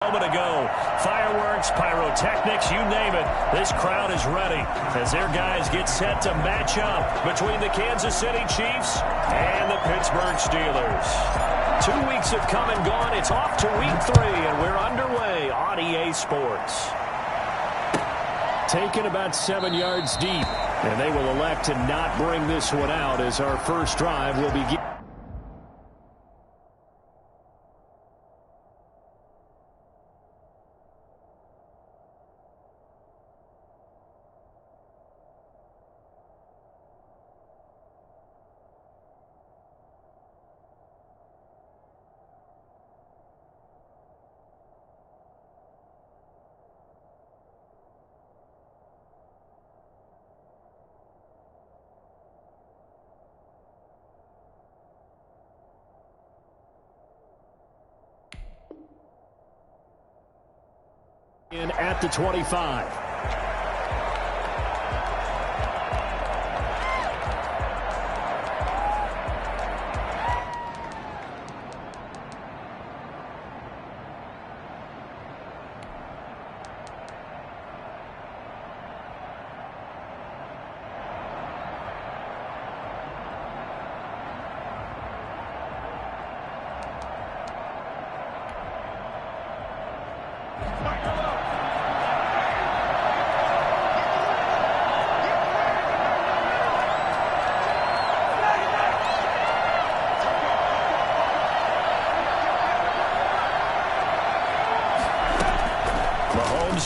Moment ago, fireworks, pyrotechnics, you name it. This crowd is ready as their guys get set to match up between the Kansas City Chiefs and the Pittsburgh Steelers. 2 weeks have come and gone. It's off to week 3, and we're underway on EA Sports. Taken about 7 yards deep, and they will elect to not bring this one out as our first drive will begin. In at the 25.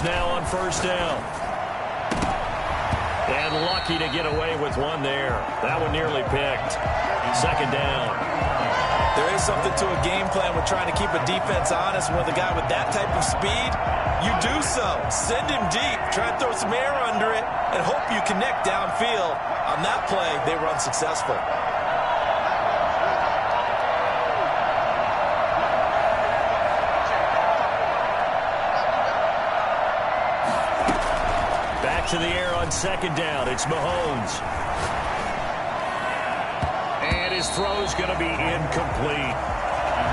Now on first down. And lucky to get away with one there. That one nearly picked. Second down. There is something to a game plan with trying to keep a defense honest. With a guy with that type of speed, you do so. Send him deep. Try and throw some air under it and hope you connect downfield. On that play, they were unsuccessful. To the air on second down. It's Mahomes. And his throw's going to be incomplete.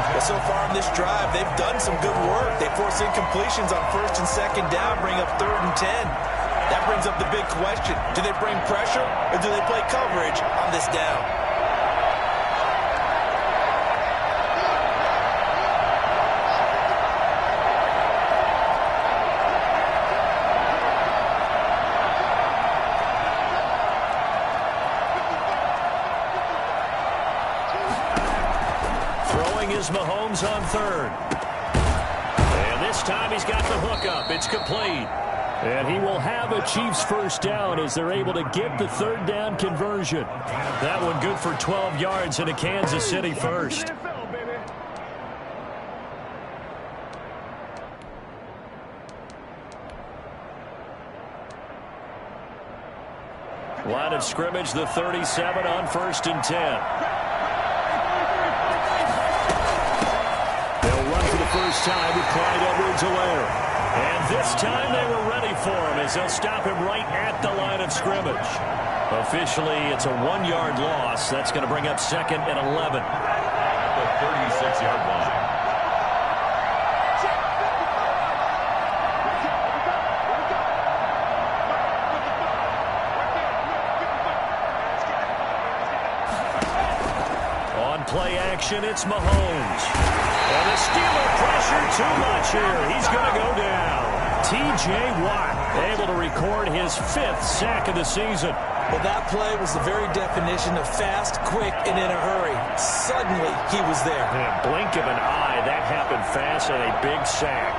Well, so far in this drive, they've done some good work. They force incompletions on first and second down, bring up 3rd and 10. That brings up the big question. Do they bring pressure or do they play coverage on this down? Mahomes on 3rd. And this time he's got the hook up. It's complete. And he will have a Chiefs first down as they're able to get the 3rd down conversion. That one good for 12 yards and a Kansas City first. Line of scrimmage, the 37 on 1st and 10. First time with Clyde Edwards-Helaire. And this time they were ready for him as they'll stop him right at the line of scrimmage. Officially, it's a 1-yard loss. That's going to bring up 2nd and 11. At the 36-yard line. On play action, it's Mahomes. And the Steeler pressure too much here. He's going to go down. T.J. Watt able to record his 5th sack of the season. Well, that play was the very definition of fast, quick, and in a hurry. Suddenly, he was there. In a blink of an eye, that happened fast and a big sack.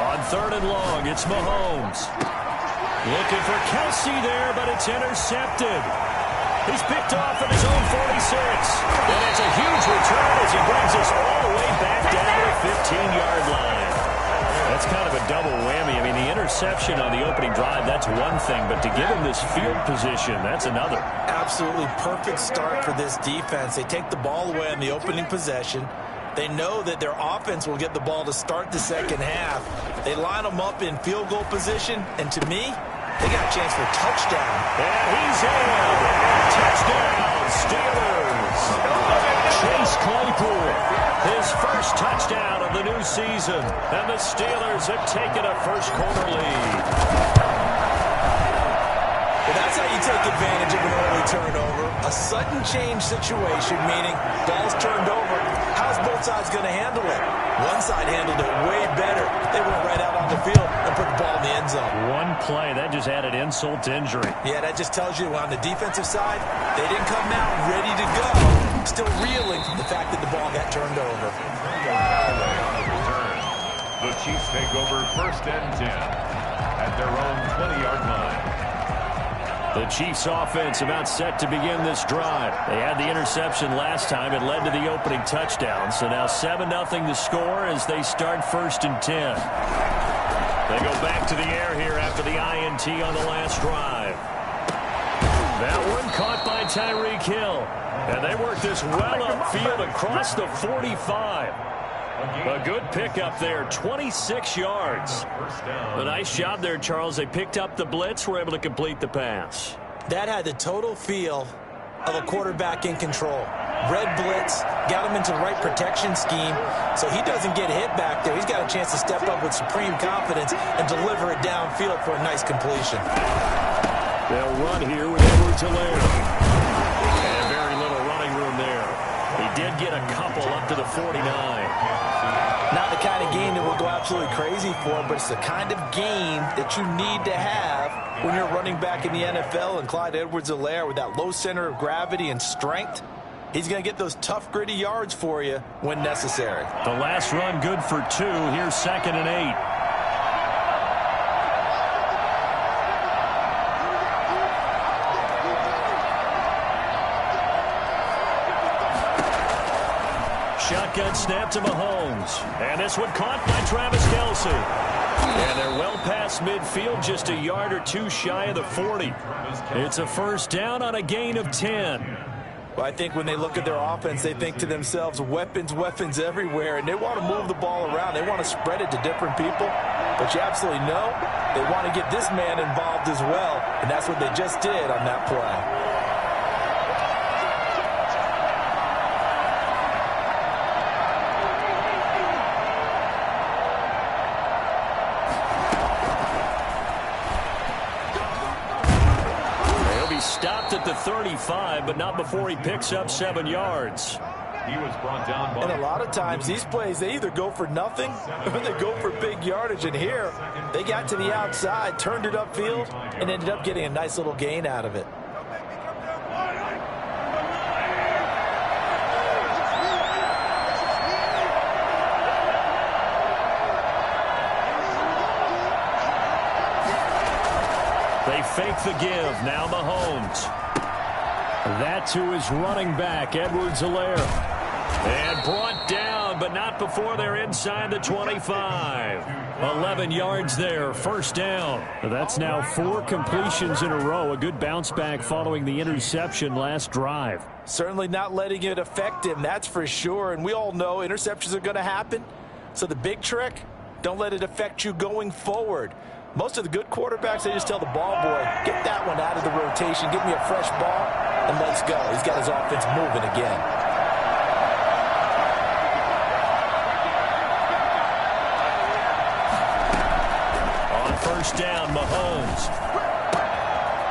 On 3rd and long, it's Mahomes. Looking for Kelsey there, but it's intercepted. He's picked off at his own 46. And it's a huge return as he brings us all the way back down to the 15-yard line. That's kind of a double whammy. I mean, the interception on the opening drive, that's one thing. But to give him this field position, that's another. Absolutely perfect start for this defense. They take the ball away on the opening possession. They know that their offense will get the ball to start the second half. They line them up in field goal position. And to me, They got a chance for a touchdown. And he's in. Touchdown, Steelers. Chase Claypool, his first touchdown of the new season. And the Steelers have taken a first-quarter lead. Well, that's how you take advantage of an early turnover. A sudden change situation, meaning ball's turned over. How's both sides going to handle it? One side handled it way better. They went right out on the field and put the ball in the end zone. One play, that just added insult to injury. Yeah, that just tells you on the defensive side, they didn't come out ready to go. Still reeling from the fact that the ball got turned over. The Chiefs take over 1st and 10 at their own 20-yard line. The Chiefs offense about set to begin this drive. They had the interception last time. It led to the opening touchdown. So now 7-0 the score as they start 1st and 10. They go back to the air here after the INT on the last drive. That one caught by Tyreek Hill. And they work this well upfield across the 45. A good pickup there, 26 yards. A nice job there, Charles. They picked up the blitz, were able to complete the pass. That had the total feel of a quarterback in control. Red blitz, got him into the right protection scheme, so he doesn't get hit back there. He's got a chance to step up with supreme confidence and deliver it downfield for a nice completion. They'll run here with Edwards-Helaire. And very little running room there. He did get a couple up to the 49. Not the kind of game that we'll go absolutely crazy for, but it's the kind of game that you need to have when you're running back in the NFL. And Clyde Edwards-Helaire, with that low center of gravity and strength, he's going to get those tough, gritty yards for you when necessary. The last run good for 2. Here's 2nd and 8. Shotgun snap to Mahomes. And this one caught by Travis Kelce. And they're well past midfield, just a yard or 2 shy of the 40. It's a first down on a gain of 10. Well, I think when they look at their offense, they think to themselves, weapons, weapons everywhere, and they want to move the ball around. They want to spread it to different people. But you absolutely know they want to get this man involved as well, and that's what they just did on that play. Stopped at the 35, but not before he picks up 7 yards. He was brought down by... And a lot of times, these plays, they either go for nothing or they go for big yardage. And here, they got to the outside, turned it upfield, and ended up getting a nice little gain out of it. They fake the give. Now Mahomes. That to his running back, Edwards-Helaire. And brought down, but not before they're inside the 25. 11 yards there, first down. That's now 4 completions in a row. A good bounce back following the interception last drive. Certainly not letting it affect him, that's for sure. And we all know interceptions are going to happen. So the big trick, don't let it affect you going forward. Most of the good quarterbacks, they just tell the ball boy, get that one out of the rotation, give me a fresh ball, and let's go. He's got his offense moving again. On first down, Mahomes.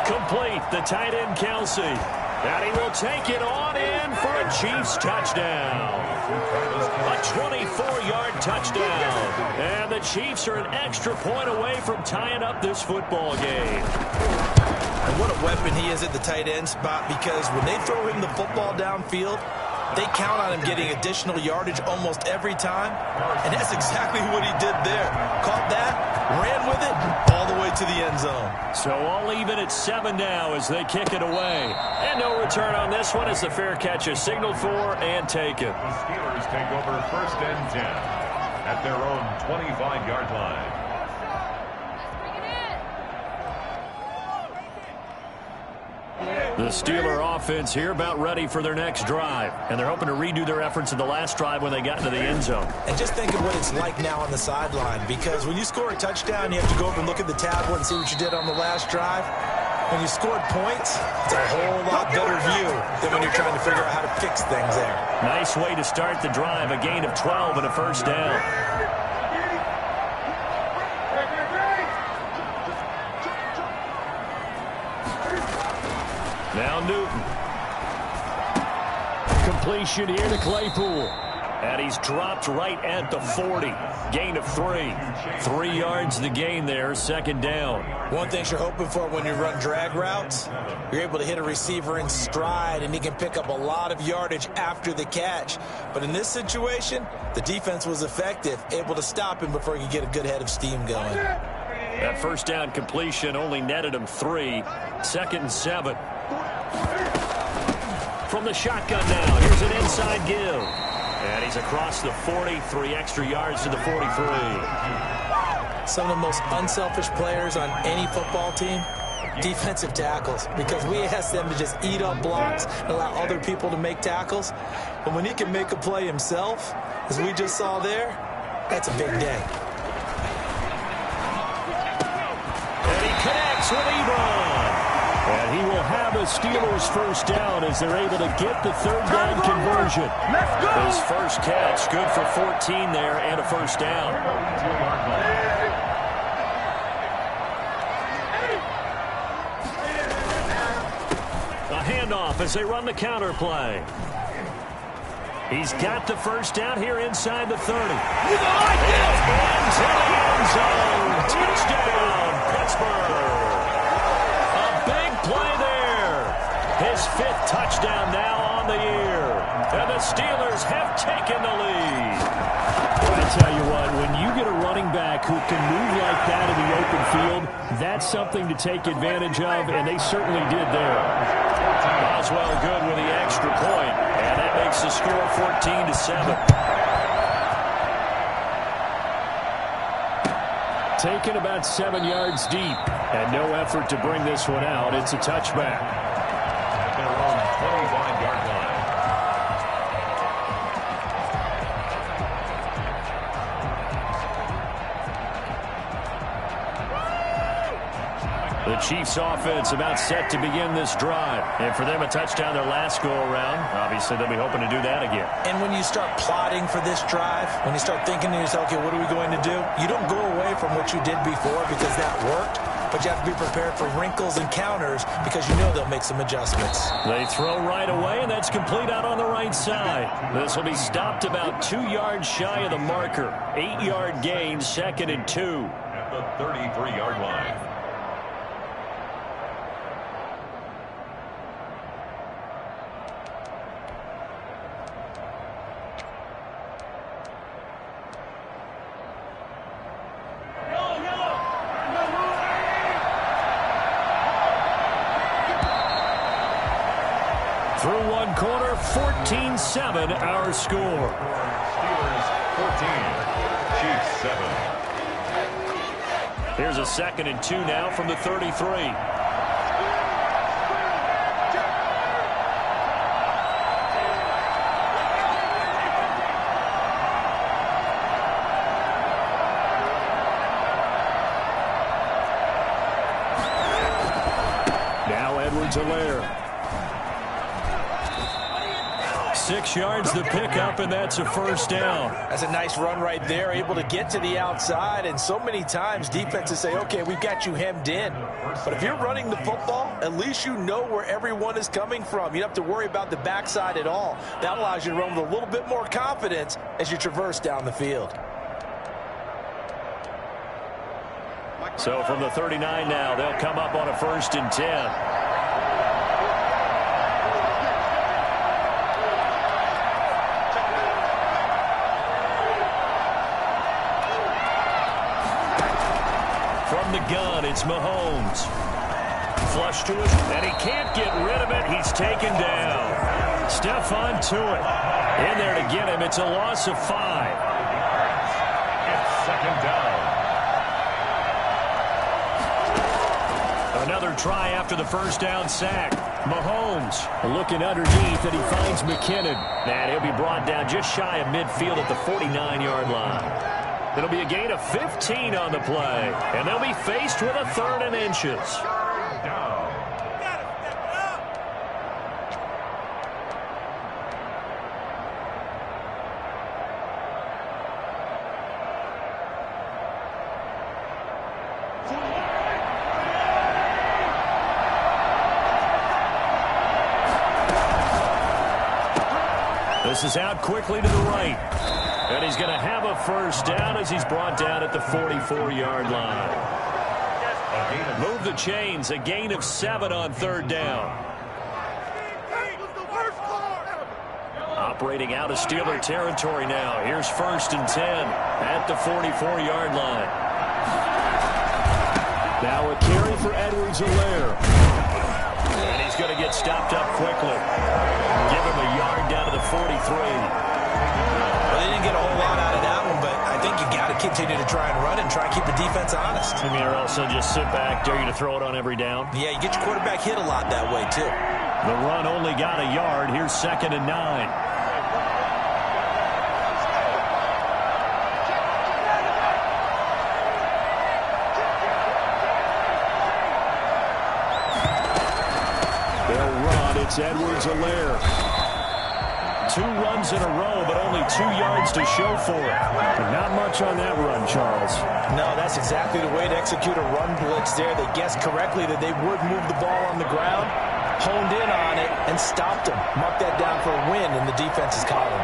Complete, the tight end, Kelce. And he will take it on in for a Chiefs touchdown. A 24-yard touchdown. And the Chiefs are an extra point away from tying up this football game. And what a weapon he is at the tight end spot, because when they throw him the football downfield, they count on him getting additional yardage almost every time. And that's exactly what he did there. Caught that, ran with it, all the way to the end zone. So all even at 7 now as they kick it away. And no return on this one as the fair catch is signaled for and taken. The Steelers take over 1st and 10 at their own 25-yard line. The Steeler offense here about ready for their next drive. And they're hoping to redo their efforts in the last drive when they got into the end zone. And just think of what it's like now on the sideline. Because when you score a touchdown, you have to go over and look at the tablet and see what you did on the last drive. When you scored points, it's a whole lot better view than when you're trying to figure out how to fix things there. Nice way to start the drive. A gain of 12 and a first down. Now Newton. Completion here to Claypool. And he's dropped right at the 40. Gain of 3. 3 yards the gain there, second down. One thing you're hoping for when you run drag routes, you're able to hit a receiver in stride, and he can pick up a lot of yardage after the catch. But in this situation, the defense was effective, able to stop him before he could get a good head of steam going. That first down completion only netted him 3. Second and 7. From the shotgun now, here's an inside give. And he's across the 40, 3 extra yards to the 43. Some of the most unselfish players on any football team, defensive tackles, because we ask them to just eat up blocks and allow other people to make tackles. But when he can make a play himself, as we just saw there, that's a big day. And he connects with Ebron. And he will have a Steelers first down as they're able to get the third down conversion. Let's go! His first catch, good for 14 there and a first down. A handoff as they run the counter play. He's got the first down here inside the 30. You like it! Into the end zone. Touchdown, Pittsburgh. Play there. His 5th touchdown now on the year. And the Steelers have taken the lead. I tell you what, when you get a running back who can move like that in the open field, that's something to take advantage of, and they certainly did there. Boswell good with the extra point, and that makes the score 14-7. Taken about 7 yards deep, and no effort to bring this one out. It's a touchback. At their own 25-yard line. The Chiefs offense about set to begin this drive. And for them, a touchdown their last go-around. Obviously, they'll be hoping to do that again. And when you start plotting for this drive, when you start thinking to yourself, okay, what are we going to do? You don't go away from what you did before because that worked. But you have to be prepared for wrinkles and counters because you know they'll make some adjustments. They throw right away, and that's complete out on the right side. This will be stopped about 2 yards shy of the marker. 8-yard gain, 2nd and 2. At the 33-yard line. Through one quarter, 14-7 our score. Steelers 14, Chiefs 7. Here's a 2nd and 2 now from the 33. Now Edwards-Helaire. 6 yards the pickup, and that's a first down. That's a nice run right there, able to get to the outside. And so many times defenses say, okay, we've got you hemmed in. But if you're running the football, at least you know where everyone is coming from. You don't have to worry about the backside at all. That allows you to run with a little bit more confidence as you traverse down the field. So from the 39 now, they'll come up on a 1st and 10. From the gun, it's Mahomes. Flush to his, and he can't get rid of it. He's taken down. Stephon Tuitt in there to get him. It's a loss of 5. It's 2nd down. A Another try after the first down sack. Mahomes looking underneath, and he finds McKinnon. And he'll be brought down just shy of midfield at the 49-yard line. It'll be a gain of 15 on the play, and they'll be faced with a 3rd and inches. This is out quickly to the right. And he's going to have a first down as he's brought down at the 44-yard line. Move the chains, a gain of 7 on 3rd down. Operating out of Steeler territory now. Here's 1st and 10 at the 44-yard line. Now a carry for Edwards-Helaire. And he's going to get stopped up quickly. Give him a yard down to the 43. Well, they didn't get a whole lot out of that one, but I think you got to continue to try and run and try and keep the defense honest. I mean, or also just sit back, dare you to throw it on every down. Yeah, you get your quarterback hit a lot that way, too. The run only got a yard. Here's 2nd and 9. It's Edwards-Helaire. 2 runs in a row, but only 2 yards to show for it. But not much on that run, Charles. No, that's exactly the way to execute a run blitz there. They guessed correctly that they would move the ball on the ground, honed in on it, and stopped them. Mark that down for a win in the defense's column.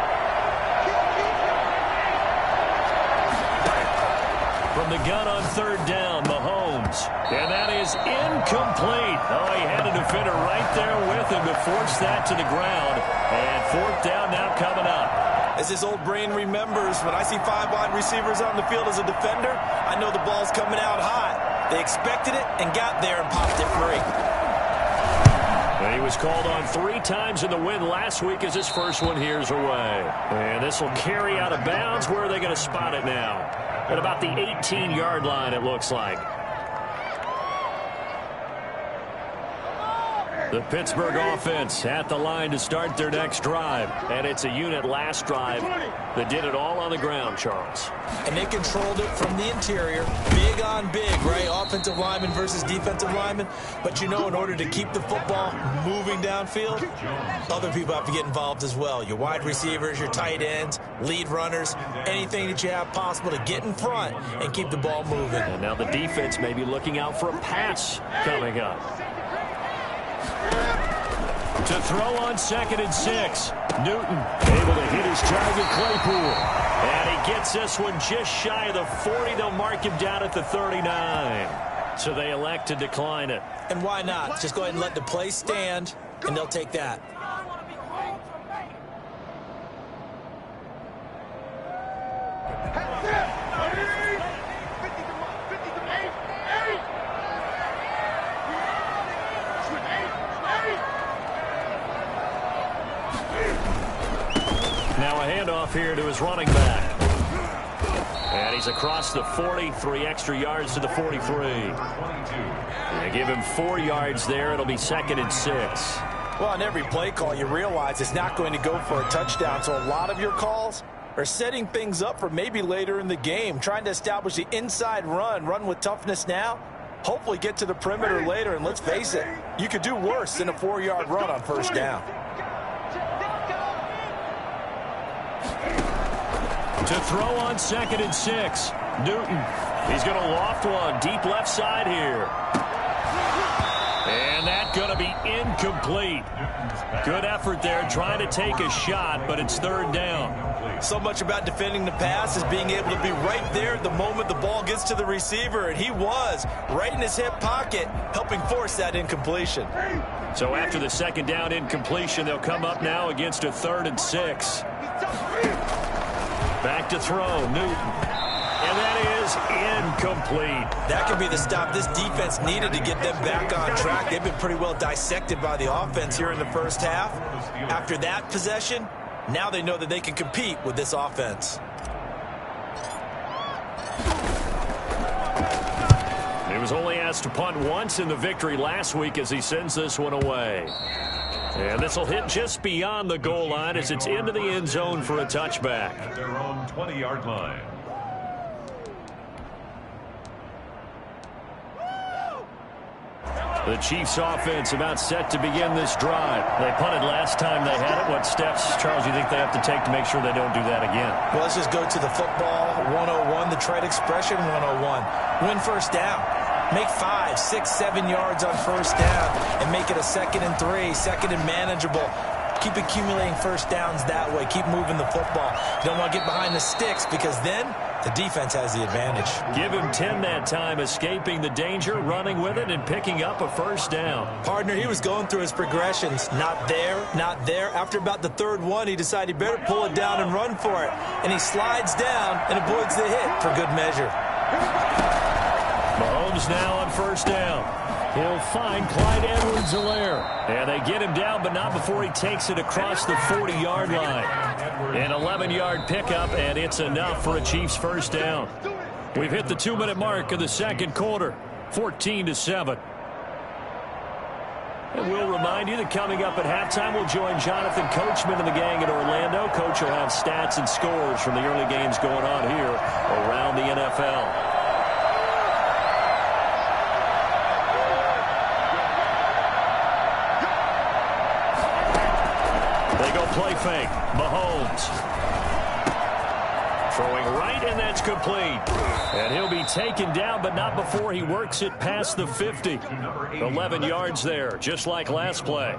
From the gun on 3rd down, Mahomes. And that is incomplete. Oh, he had a defender right there with him to force that to the ground. And 4th down now coming up. As his old brain remembers, when I see 5 wide receivers on the field as a defender, I know the ball's coming out hot. They expected it and got there and popped it free. And he was called on 3 times in the win last week as his first one here's away. And this will carry out of bounds. Where are they going to spot it now? At about the 18-yard line, it looks like. The Pittsburgh offense at the line to start their next drive. And it's a unit last drive that did it all on the ground, Charles. And they controlled it from the interior. Big on big, right? Offensive lineman versus defensive lineman. But, you know, in order to keep the football moving downfield, other people have to get involved as well. Your wide receivers, your tight ends, lead runners, anything that you have possible to get in front and keep the ball moving. And now the defense may be looking out for a pass coming up. To throw on 2nd and 6. Newton able to hit his target, Claypool. And he gets this one just shy of the 40. They'll mark him down at the 39. So they elect to decline it. And why not? Just go ahead and let the play stand, and they'll take that. Now a handoff here to his running back. And he's across the 40, 3 extra yards to the 43. They give him 4 yards there. It'll be 2nd and 6. Well, on every play call, you realize it's not going to go for a touchdown. So a lot of your calls are setting things up for maybe later in the game, trying to establish the inside run with toughness now, hopefully get to the perimeter later. And let's face it, you could do worse than a 4-yard run on 1st down. To throw on 2nd and 6. Newton. He's going to loft one deep left side here. And that's going to be incomplete. Good effort there trying to take a shot, but it's 3rd down. So much about defending the pass is being able to be right there the moment the ball gets to the receiver. And he was right in his hip pocket, helping force that incompletion. So after the 2nd down incompletion, they'll come up now against a 3rd and 6. Back to throw, Newton. And that is incomplete. That could be the stop this defense needed to get them back on track. They've been pretty well dissected by the offense here in the first half. After that possession, now they know that they can compete with this offense. He was only asked to punt once in the victory last week as he sends this one away. And this will hit just beyond the goal line as it's into the end zone for a touchback. At their own 20-yard line. The Chiefs offense about set to begin this drive. They punted last time they had it. What steps, Charles, do you think they have to take to make sure they don't do that again? Well, let's just go to the football 101, the trade expression 101. Win first down. Make 5, 6, 7 yards on first down and make it a 2nd and 3, 2nd and manageable. Keep accumulating first downs that way. Keep moving the football. You don't want to get behind the sticks because then the defense has the advantage. Give him 10 that time, escaping the danger, running with it, and picking up a first down. Partner, he was going through his progressions. Not there, not there. After about the 3rd one, he decided he better pull it down and run for it. And he slides down and avoids the hit for good measure. Mahomes now on first down. He'll find Clyde Edwards-Helaire. And they get him down, but not before he takes it across the 40-yard line. An 11-yard pickup, and it's enough for a Chiefs first down. We've hit the 2-minute mark of the second quarter, 14-7. And we'll remind you that coming up at halftime, we'll join Jonathan Coachman and the gang in Orlando. Coach will have stats and scores from the early games going on here around the NFL. Play fake. Mahomes. Throwing right, and that's complete. And he'll be taken down, but not before he works it past the 50. 11 yards there, just like last play.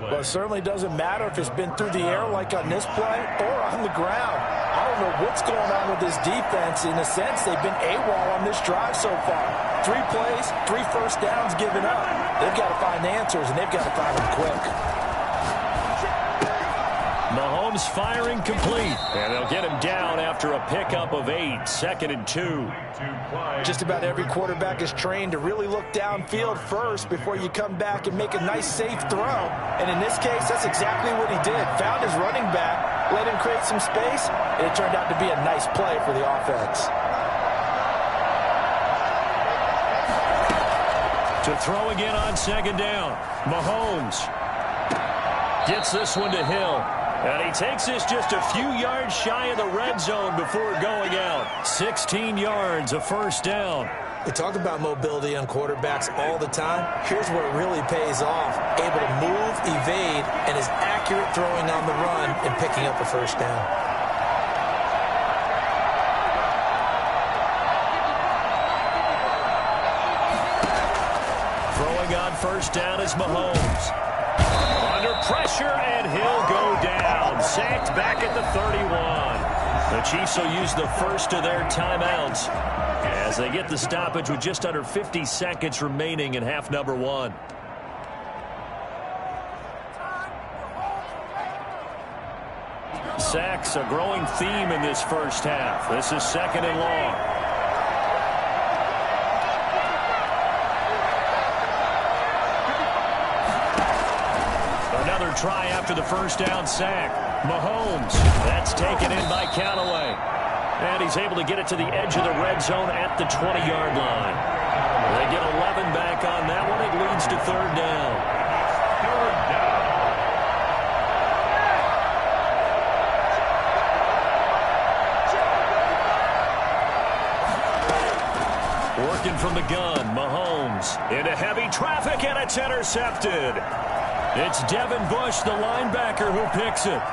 Well, it certainly doesn't matter if it's been through the air like on this play or on the ground. I don't know what's going on with this defense. In a sense, they've been AWOL on this drive so far. 3 plays, 3 first downs given up. They've got to find answers, and they've got to find them quick. Mahomes firing complete, and they'll get him down after a pickup of 8, 2nd and 2. Just about every quarterback is trained to really look downfield first before you come back and make a nice, safe throw. And in this case, that's exactly what he did. Found his running back, let him create some space, and it turned out to be a nice play for the offense. To throw again on 2nd down, Mahomes gets this one to Hill. And he takes this just a few yards shy of the red zone before going out. 16 yards, a first down. We talk about mobility on quarterbacks all the time. Here's where it really pays off. Able to move, evade, and is accurate throwing on the run and picking up a first down. Throwing on first down is Mahomes. Under pressure, and he'll go down. Sacked back at the 31. The Chiefs will use the first of their timeouts as they get the stoppage with just under 50 seconds remaining in half number 1. Sacks, a growing theme in this first half. This is 2nd and long. Try after the first down sack. Mahomes, that's taken in by Callaway. And he's able to get it to the edge of the red zone at the 20-yard line. They get 11 back on that one. It leads to 3rd down. Working from the gun, Mahomes into heavy traffic, and it's intercepted. It's Devin Bush, the linebacker, who picks it. And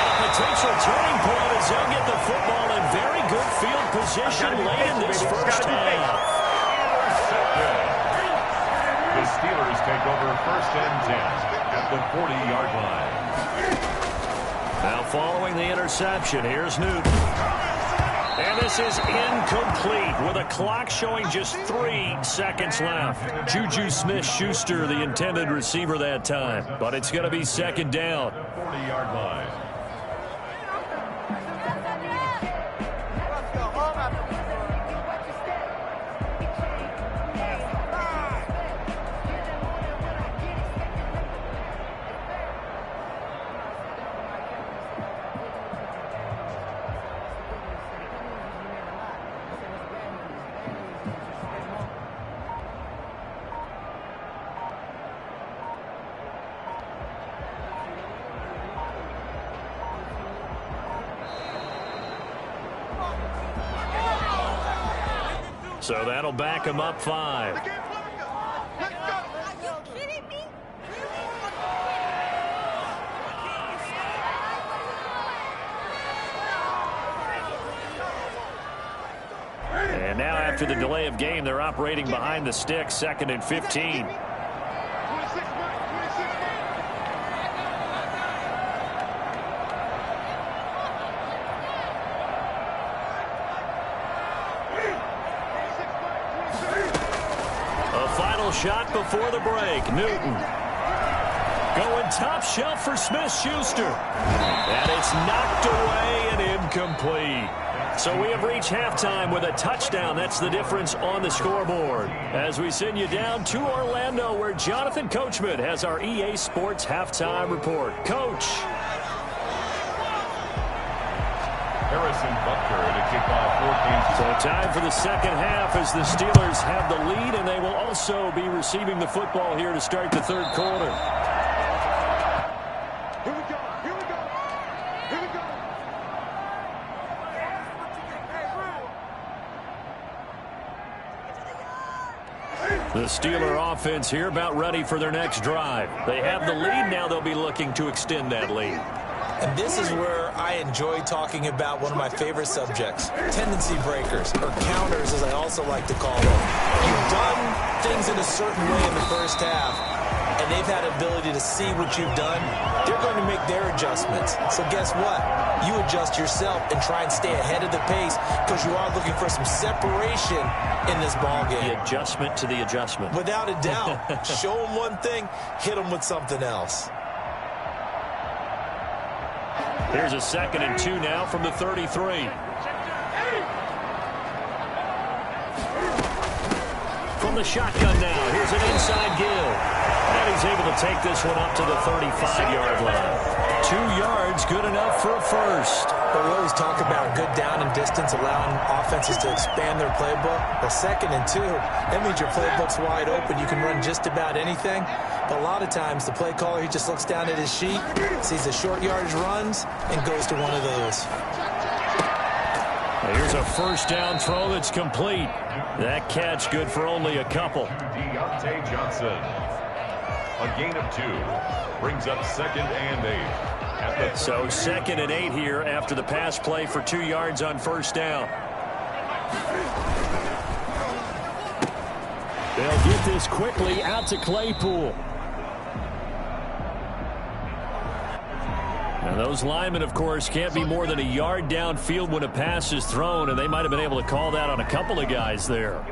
a potential turning point as they'll get the football in very good field position late in this first half. The Steelers take over 1st and 10 at the 40-yard line. Now following the interception, here's Newton. And this is incomplete with a clock showing just 3 seconds left. Juju Smith-Schuster, the intended receiver that time. But it's going to be 2nd down. 40-yard line. So that'll back him up 5. And now after the delay of game, they're operating behind the sticks, 2nd and 15. A final shot before the break. Newton going top shelf for Smith-Schuster. And it's knocked away and incomplete. So we have reached halftime with a touchdown. That's the difference on the scoreboard. As we send you down to Orlando, where Jonathan Coachman has our EA Sports halftime report. Coach. Harrison Butker to kick off 14. So time for the second half as the Steelers have the lead, and they will also be receiving the football here to start the third quarter. Here we go. Here we go. Here we go. The Steeler offense here about ready for their next drive. They have the lead. Now they'll be looking to extend that lead. And this is where I enjoy talking about one of my favorite subjects, tendency breakers, or counters as I also like to call them. You've done things in a certain way in the first half, and they've had ability to see what you've done. They're going to make their adjustments. So guess what? You adjust yourself and try and stay ahead of the pace because you are looking for some separation in this ball game. The adjustment to the adjustment. Without a doubt. Show them one thing, hit them with something else. Here's a 2nd and 2 now from the 33. From the shotgun now, here's an inside give. And he's able to take this one up to the 35-yard line. 2 yards, good enough for a first. But we always talk about good down and distance, allowing offenses to expand their playbook. Well, 2nd and 2, that means your playbook's wide open. You can run just about anything. But a lot of times, the play caller, he just looks down at his sheet, sees the short yardage runs, and goes to one of those. Here's a first down throw that's complete. That catch good for only a couple. Deontay Johnson. A gain of 2. Brings up 2nd and 8. So 2nd and 8 here after the pass play for 2 yards on first down. They'll get this quickly out to Claypool. Now those linemen, of course, can't be more than a yard downfield when a pass is thrown, and they might have been able to call that on a couple of guys there.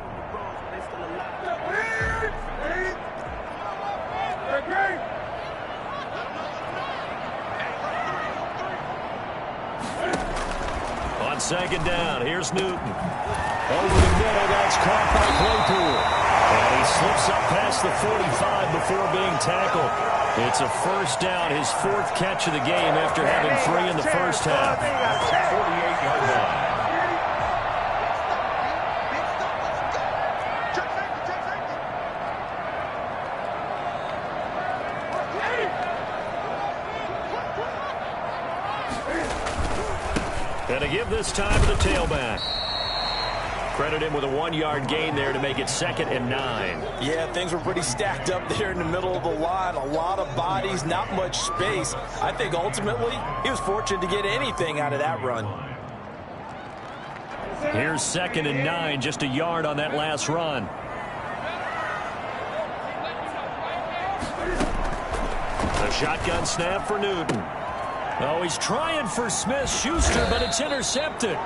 On 2nd down, here's Newton. Over the middle, that's caught by Claypool. And he slips up past the 45 before being tackled. It's a first down, his 4th catch of the game after having 3 in the first half. 48-yard line. And to give this time to the tailback. Credit him with a 1-yard gain there to make it 2nd and 9. Yeah, things were pretty stacked up there in the middle of the line. A lot of bodies, not much space. I think ultimately he was fortunate to get anything out of that run. Here's 2nd and 9, just a yard on that last run. The shotgun snap for Newton. Oh, he's trying for Smith-Schuster, but it's intercepted.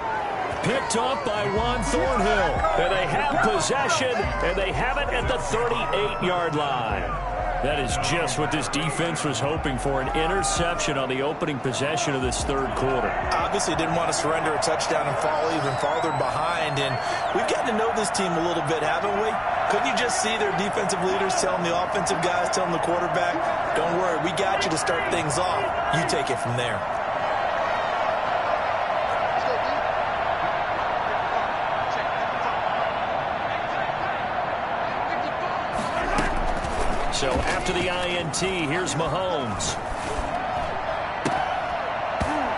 Picked off by Juan Thornhill. And they have possession, and they have it at the 38-yard line. That is just what this defense was hoping for, an interception on the opening possession of this third quarter. Obviously didn't want to surrender a touchdown and fall even farther behind. And we've gotten to know this team a little bit, haven't we? Couldn't you just see their defensive leaders telling the offensive guys, telling the quarterback, don't worry, we got you to start things off. You take it from there. So after the INT, here's Mahomes.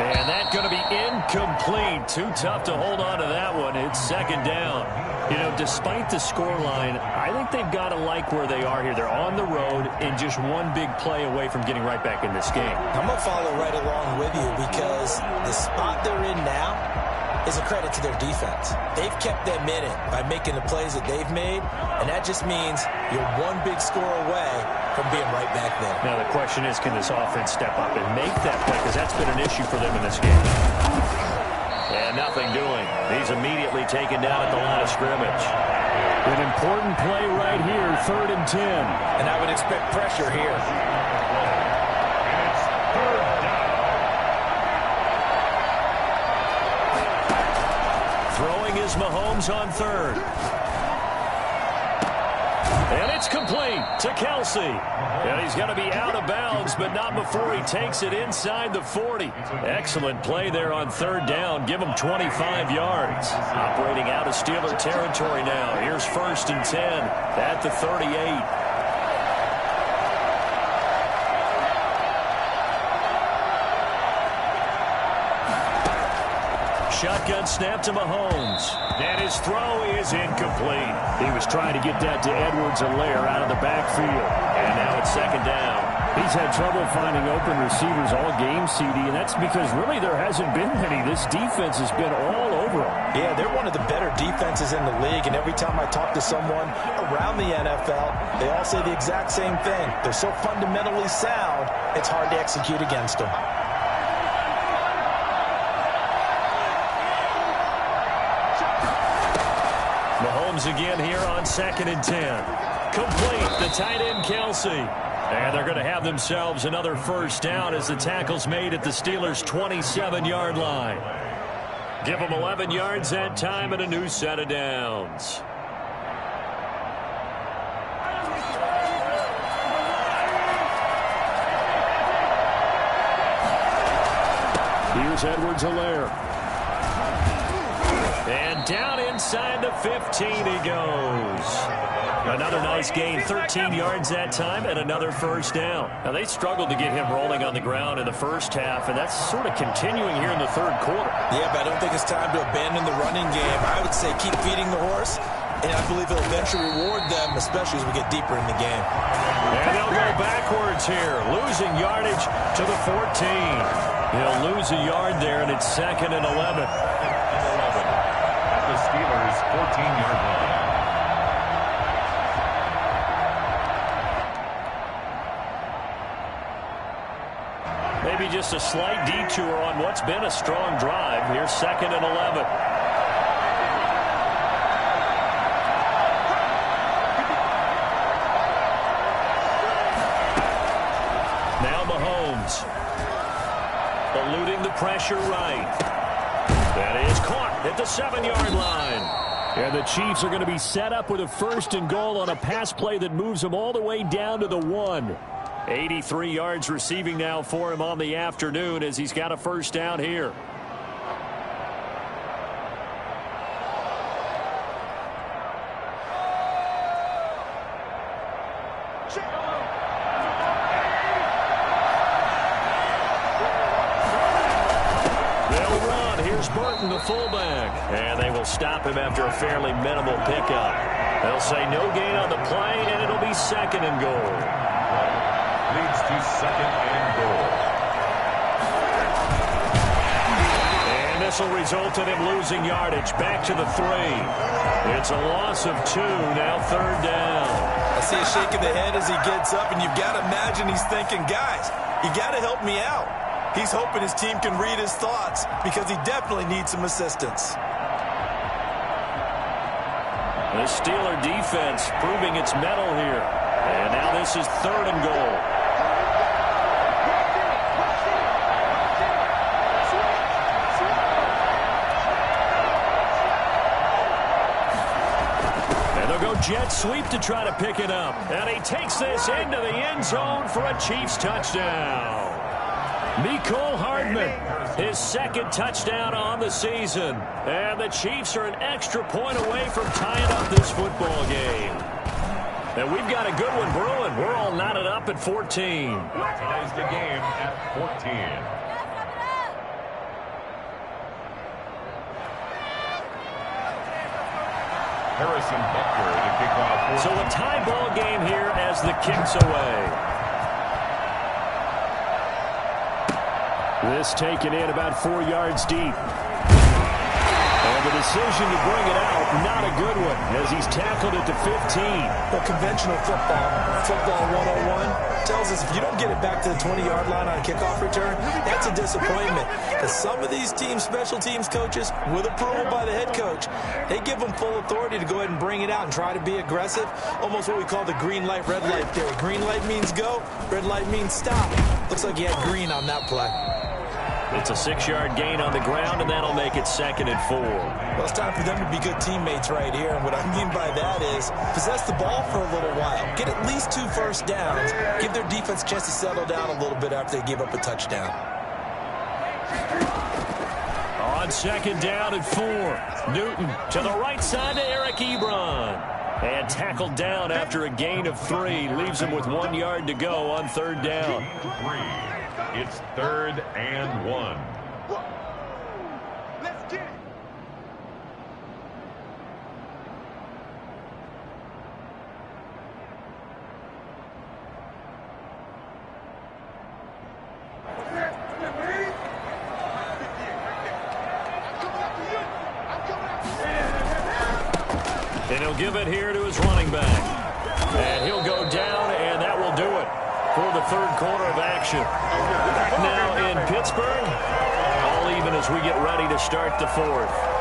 And that's going to be incomplete. Too tough to hold on to that one. It's 2nd down. You know, despite the scoreline, I think they've got to like where they are here. They're on the road and just one big play away from getting right back in this game. I'm going to follow right along with you because the spot they're in now is a credit to their defense. They've kept them in it by making the plays that they've made, and that just means you're one big score away from being right back there. Now the question is, can this offense step up and make that play? Because that's been an issue for them in this game. And nothing doing. He's immediately taken down at the line of scrimmage. An important play right here, 3rd and 10. And I would expect pressure here. Throwing is Mahomes on 3rd. And it's complete to Kelsey. And he's going to be out of bounds, but not before he takes it inside the 40. Excellent play there on 3rd down. Give him 25 yards. Operating out of Steeler territory now. Here's 1st and 10 at the 38. Shotgun snap to Mahomes. And his throw is incomplete. He was trying to get that to Edwards-Helaire out of the backfield. And now it's 2nd down. He's had trouble finding open receivers all game, CD, and that's because really there hasn't been many. This defense has been all over him. Yeah, they're one of the better defenses in the league, and every time I talk to someone around the NFL, they all say the exact same thing. They're so fundamentally sound, it's hard to execute against them. Mahomes again here on 2nd and 10. Complete, the tight end Kelsey. And they're going to have themselves another 1st down as the tackle's made at the Steelers' 27-yard line. Give them 11 yards that time and a new set of downs. Here's Edwards-Helaire. And down inside the 15 he goes. Another nice gain, 13 yards that time, and another 1st down. Now, they struggled to get him rolling on the ground in the first half, and that's sort of continuing here in the 3rd quarter. Yeah, but I don't think it's time to abandon the running game. I would say keep feeding the horse, and I believe it'll eventually reward them, especially as we get deeper in the game. And they'll go backwards here, losing yardage to the 14. He'll lose a yard there, and it's 2nd and 11. The Steelers' 14-yard line. Maybe just a slight detour on what's been a strong drive. Here's 2nd and 11. Now Mahomes. Eluding the pressure right. That is caught at the 7-yard line. And the Chiefs are going to be set up with a 1st and goal on a pass play that moves them all the way down to the 1. 83 yards receiving now for him on the afternoon as he's got a 1st down here. They'll run. Here's Burton, the fullback. And they will stop him after a fairly minimal pickup. They'll say no gain on the play, and it'll be 2nd and goal. Leads to 2nd and goal. And this will result in him losing yardage back to the 3. It's a loss of 2, now 3rd down. I see a shake of the head as he gets up, and you've got to imagine he's thinking, guys, you got to help me out. He's hoping his team can read his thoughts because he definitely needs some assistance. The Steeler defense proving its mettle here. And now this is 3rd and goal. And they'll go jet sweep to try to pick it up. And he takes this into the end zone for a Chiefs touchdown. Mecole Hardman, his 2nd touchdown on the season. And the Chiefs are an extra point away from tying up this football game. And we've got a good one brewing. We're all knotted up at 14. Ties the game at 14. Harrison Butker to kick off. So a tie ball game here as the kick's away. This taken in about 4 yards deep. And the decision to bring it out, not a good one, as he's tackled it to 15. Well, conventional football 101, tells us if you don't get it back to the 20-yard line on a kickoff return, that's a disappointment. Because some of these teams, special teams coaches, with approval by the head coach, they give them full authority to go ahead and bring it out and try to be aggressive. Almost what we call the green light, red light theory. Green light means go, red light means stop. Looks like you had green on that play. It's a 6-yard gain on the ground, and that'll make it 2nd and 4. Well, it's time for them to be good teammates right here. And what I mean by that is possess the ball for a little while. Get at least 2 first downs. Give their defense a chance to settle down a little bit after they give up a touchdown. On 2nd down and 4. Newton to the right side to Eric Ebron. And tackled down after a gain of 3. Leaves him with 1 yard to go on 3rd down. It's 3rd and 1. Let's get it. And he'll give it here to his running back. And he'll go down, and that will do it for the 3rd quarter of action. Now in Pittsburgh, all even as we get ready to start the 4th.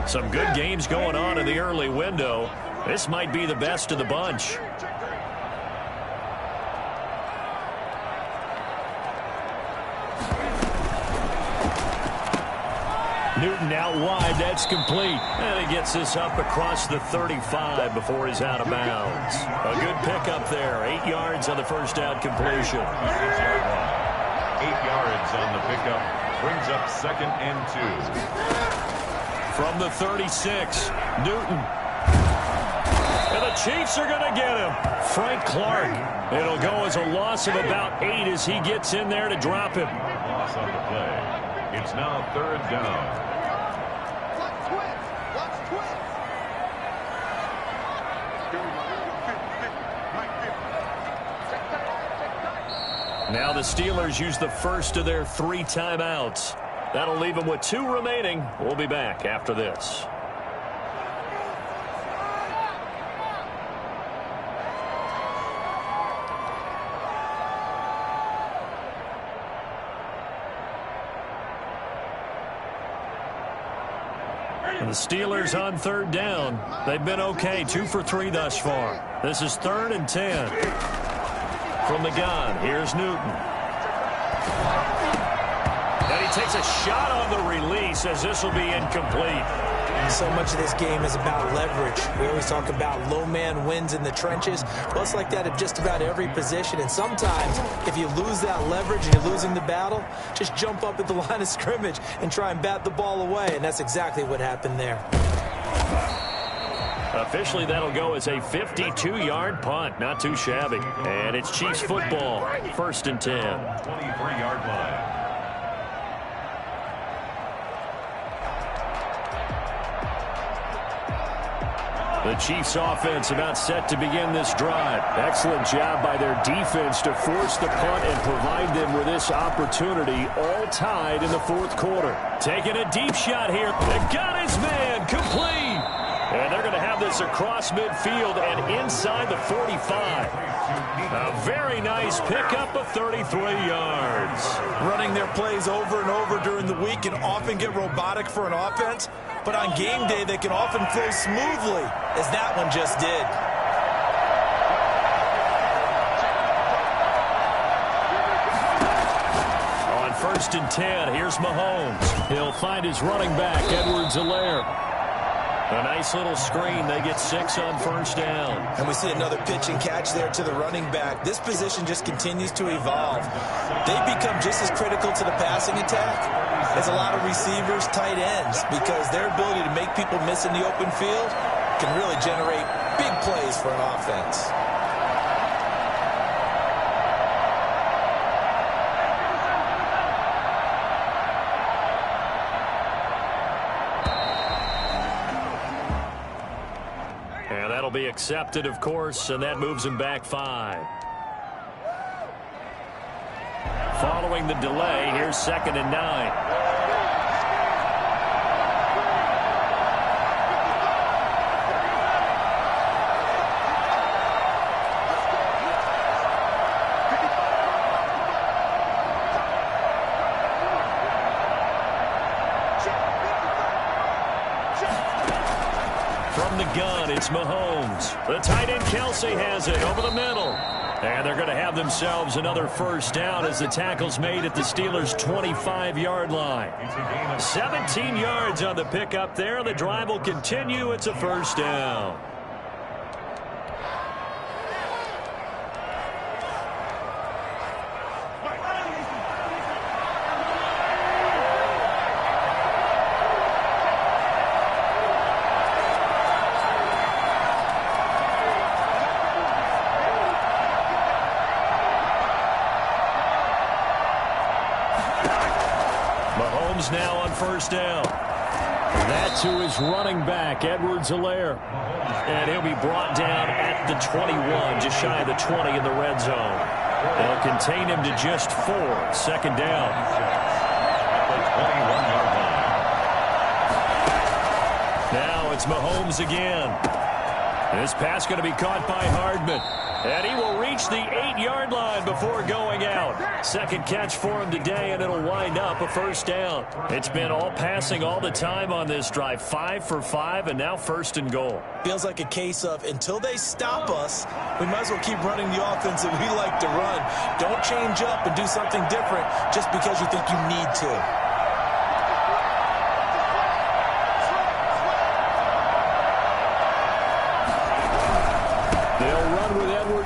Some good games going on in the early window. This might be the best of the bunch. Newton out wide. That's complete. And he gets this up across the 35 before he's out of bounds. A good pickup there. 8 yards on the first down completion. 8 yards on the pickup. Brings up 2nd and 2. From the 36, Newton. And the Chiefs are going to get him. Frank Clark. It'll go as a loss of about 8 as he gets in there to drop him. Loss on the play. It's now 3rd down. Watch twins. Watch twins. Now the Steelers use the first of their 3 timeouts. That'll leave them with 2 remaining. We'll be back after this. And the Steelers on 3rd down. They've been okay, 2 for 3 thus far. This is 3rd and 10. From the gun, here's Newton. And he takes a shot on the release as this will be incomplete. So much of this game is about leverage. We always talk about low man wins in the trenches. Well, it's like that at just about every position. And sometimes, if you lose that leverage and you're losing the battle, just jump up at the line of scrimmage and try and bat the ball away. And that's exactly what happened there. Officially, that'll go as a 52-yard punt. Not too shabby. And it's Chiefs football. 1st and 10. 23-yard line. The Chiefs offense about set to begin this drive. Excellent job by their defense to force the punt and provide them with this opportunity, all tied in the 4th quarter. Taking a deep shot here. They got his man complete. And they're going to have this across midfield and inside the 45. A very nice pickup of 33 yards. Running their plays over and over during the week can often get robotic for an offense, but on game day they can often flow smoothly, as that one just did. On 1st and 10, here's Mahomes. He'll find his running back, Edwards-Helaire. A nice little screen. They get 6 on first down. And we see another pitch and catch there to the running back. This position just continues to evolve. They become just as critical to the passing attack as a lot of receivers, tight ends, because their ability to make people miss in the open field can really generate big plays for an offense. Be accepted, of course, and that moves him back 5. Following the delay, here's 2nd and 9. From the gun, it's Mahomes. The tight end Kelsey has it over the middle. And they're going to have themselves another first down as the tackle's made at the Steelers' 25-yard line. 17 yards on the pickup there. The drive will continue. It's a first down. Now on first down. That's who is running back, Edwards-Helaire. And he'll be brought down at the 21, just shy of the 20 in the red zone. They'll contain him to just 4. 2nd down. Now it's Mahomes again. This pass going to be caught by Hardman. And he will reach the 8-yard line before going out. Second catch for him today, and it'll wind up a first down. It's been all passing all the time on this drive. 5 for 5, and now 1st and goal. Feels like a case of until they stop us, we might as well keep running the offense that we like to run. Don't change up and do something different just because you think you need to.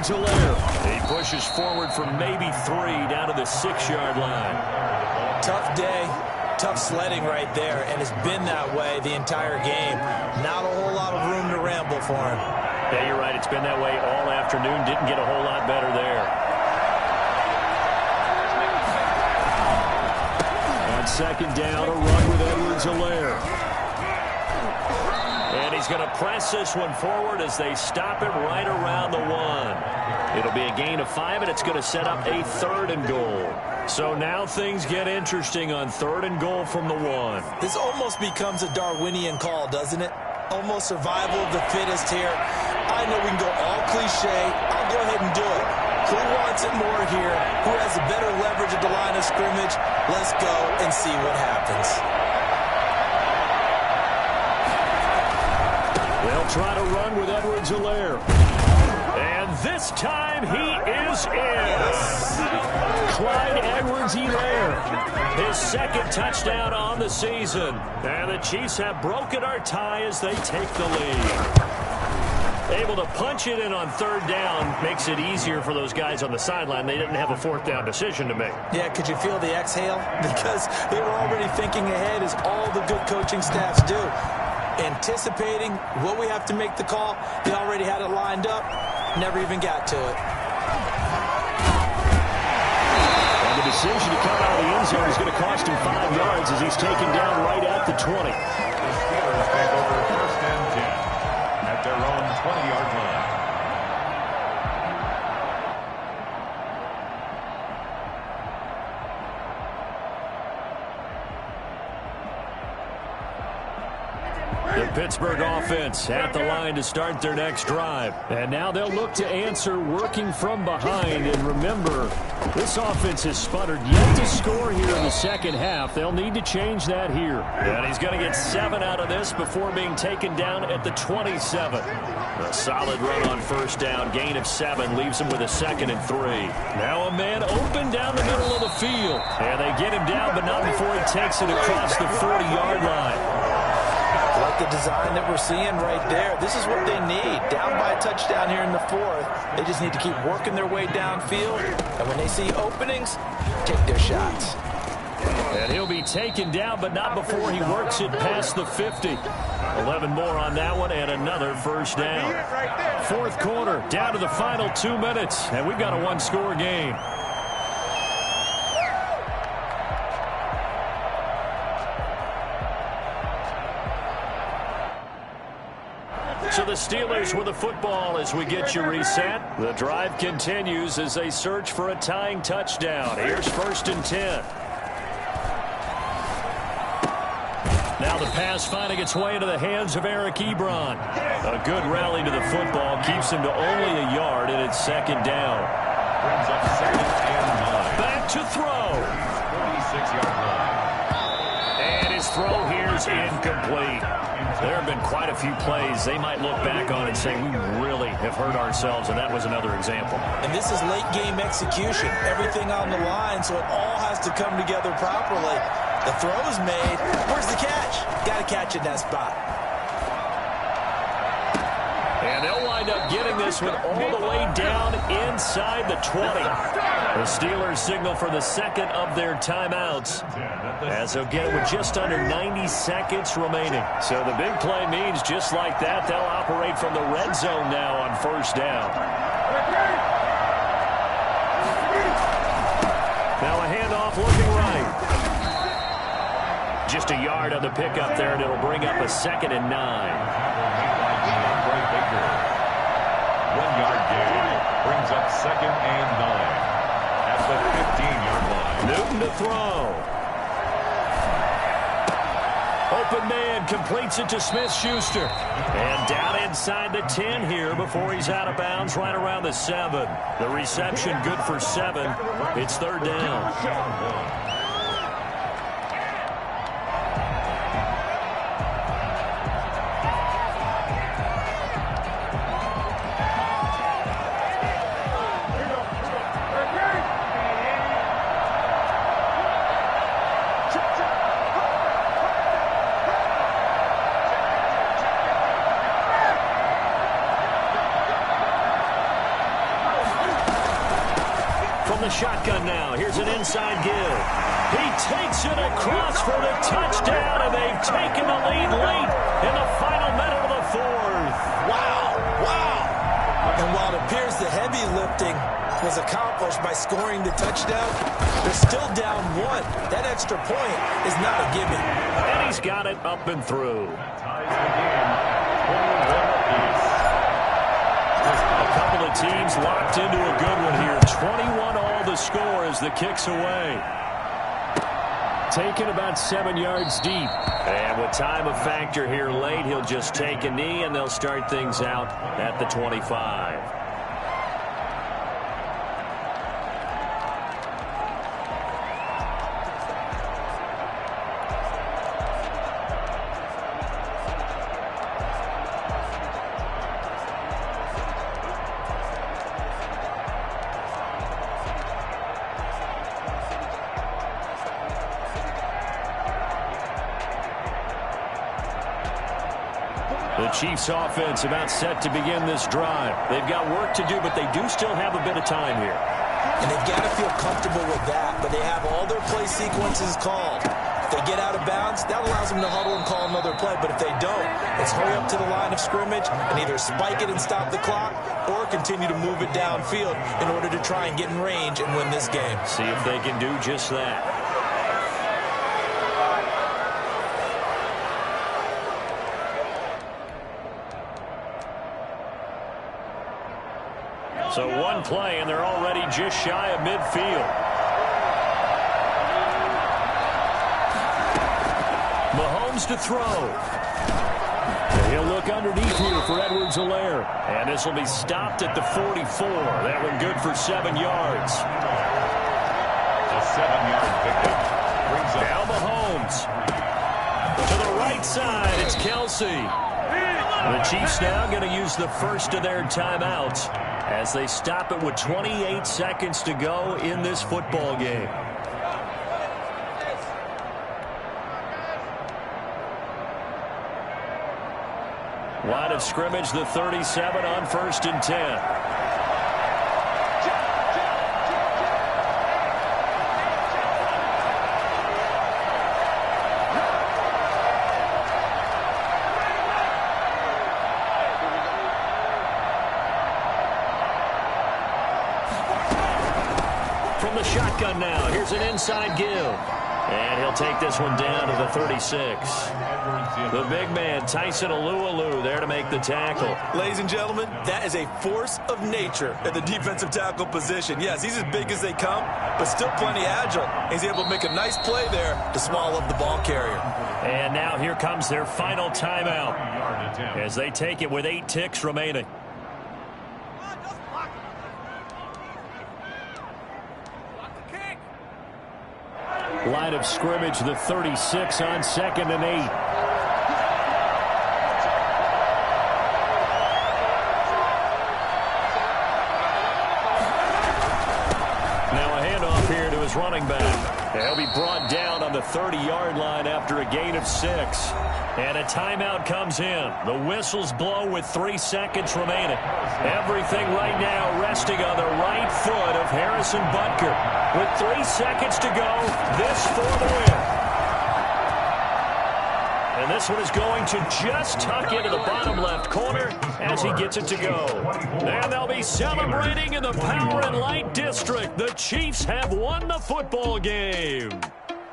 He pushes forward for maybe 3 down to the 6-yard line. Tough day, tough sledding right there, and it's been that way the entire game. Not a whole lot of room to ramble for him. Yeah, you're right. It's been that way all afternoon. Didn't get a whole lot better there. On 2nd down, a run with Edwards-Helaire. And he's going to press this one forward as they stop it right around the 1. It'll be a gain of 5, and it's going to set up a 3rd and goal. So now things get interesting on 3rd and goal from the 1. This almost becomes a Darwinian call, doesn't it? Almost survival of the fittest here. I know we can go all cliche. I'll go ahead and do it. Who wants it more here? Who has a better leverage at the line of scrimmage? Let's go and see what happens. They'll try to run with Edwards-Helaire. And this time he is in. Clyde Edwards-Helaire, his 2nd touchdown on the season. And the Chiefs have broken our tie as they take the lead. Able to punch it in on 3rd down makes it easier for those guys on the sideline. They didn't have a 4th down decision to make. Yeah, could you feel the exhale? Because they were already thinking ahead, as all the good coaching staffs do. Anticipating what we have to make the call. They already had it lined up. Never even got to it. And the decision to come out of the end zone is going to cost him 5 yards as he's taken down right at the 20. The Steelers take over 1st and 10 at their own 20-yard line. The Pittsburgh offense at the line to start their next drive. And now they'll look to answer working from behind. And remember, this offense has sputtered yet to score here in the 2nd half. They'll need to change that here. And he's going to get 7 out of this before being taken down at the 27. A solid run on 1st down. Gain of 7 leaves him with a 2nd and 3. Now a man open down the middle of the field. And they get him down, but not before he takes it across the 40-yard line. like the design that we're seeing right there. This is what they need. Down by a touchdown here in the fourth. They just need to keep working their way downfield. And when they see openings, take their shots. And he'll be taken down, but not before he works it past the 50. 11 more on that one, and another first down. Fourth quarter, down to the final 2 minutes, and we've got a one-score game. So the Steelers with the football as we get you reset. The drive continues as they search for a tying touchdown. Here's 1st and 10. Now the pass finding its way into the hands of Eric Ebron. A good rally to the football keeps him to only a yard, and it's 2nd down. Brings up 2nd and 9. Back to throw. 46-yard line. And his throw here's incomplete. There have been quite a few plays they might look back on and say, we really have hurt ourselves, and that was another example. And this is late-game execution. Everything on the line, so it all has to come together properly. The throw is made. Where's the catch? Got to catch in that spot. And they'll wind up getting this one all the way down inside the 20. The Steelers signal for the 2nd of their timeouts, as they'll get it with just under 90 seconds remaining. So the big play means just like that, they'll operate from the red zone now on 1st down. Now a handoff looking right. Just a yard on the pickup there, and it'll bring up a 2nd and 9. 1-yard gain. Brings up 2nd and 9. At the 15-yard line. Newton to throw. Open man completes it to Smith-Schuster. And down inside the 10 here before he's out of bounds right around the 7. The reception good for 7. It's 3rd down. Shotgun now. Here's an inside give. He takes it across for the touchdown, and they've taken the lead late in the final minute of the 4th. Wow. Wow. And while it appears the heavy lifting was accomplished by scoring the touchdown, they're still down 1. That extra point is not a gimme. And he's got it up and through. Ties the game. 21 apiece. A couple of teams locked into a good one here. 21 all the score as the kick's away. Taken about 7 yards deep. And with time a factor here late, he'll just take a knee, and they'll start things out at the 25. The Chiefs offense about set to begin this drive. They've got work to do, but they do still have a bit of time here. And they've got to feel comfortable with that, but they have all their play sequences called. If they get out of bounds, that allows them to huddle and call another play. But if they don't, it's hurry up to the line of scrimmage and either spike it and stop the clock or continue to move it downfield in order to try and get in range and win this game. See if they can do just that. So one play, and they're already just shy of midfield. Mahomes to throw. And he'll look underneath here for Edwards-Helaire. And this will be stopped at the 44. That one good for 7 yards. A 7-yard pickup. Brings up Now Mahomes. To the right side, it's Kelsey. The Chiefs now going to use the first of their timeouts as they stop it with 28 seconds to go in this football game. Line of scrimmage, the 37 on 1st and 10. From the shotgun now, here's an inside give. And he'll take this one down to the 36. The big man, Tyson Alualu, there to make the tackle. Ladies and gentlemen, that is a force of nature at the defensive tackle position. Yes, he's as big as they come, but still plenty agile. He's able to make a nice play there to swallow up the ball carrier. And now here comes their final timeout as they take it with 8 ticks remaining. Line of scrimmage, the 36 on 2nd and 8. Now a handoff here to his running back. He'll be brought down on the 30-yard line after a gain of 6. And a timeout comes in. The whistles blow with 3 seconds remaining. Everything right now resting on the right foot of Harrison Butker. With 3 seconds to go, this for the win. And this one is going to just tuck into the bottom left corner as he gets it to go. And they'll be celebrating in the Power and Light District. The Chiefs have won the football game.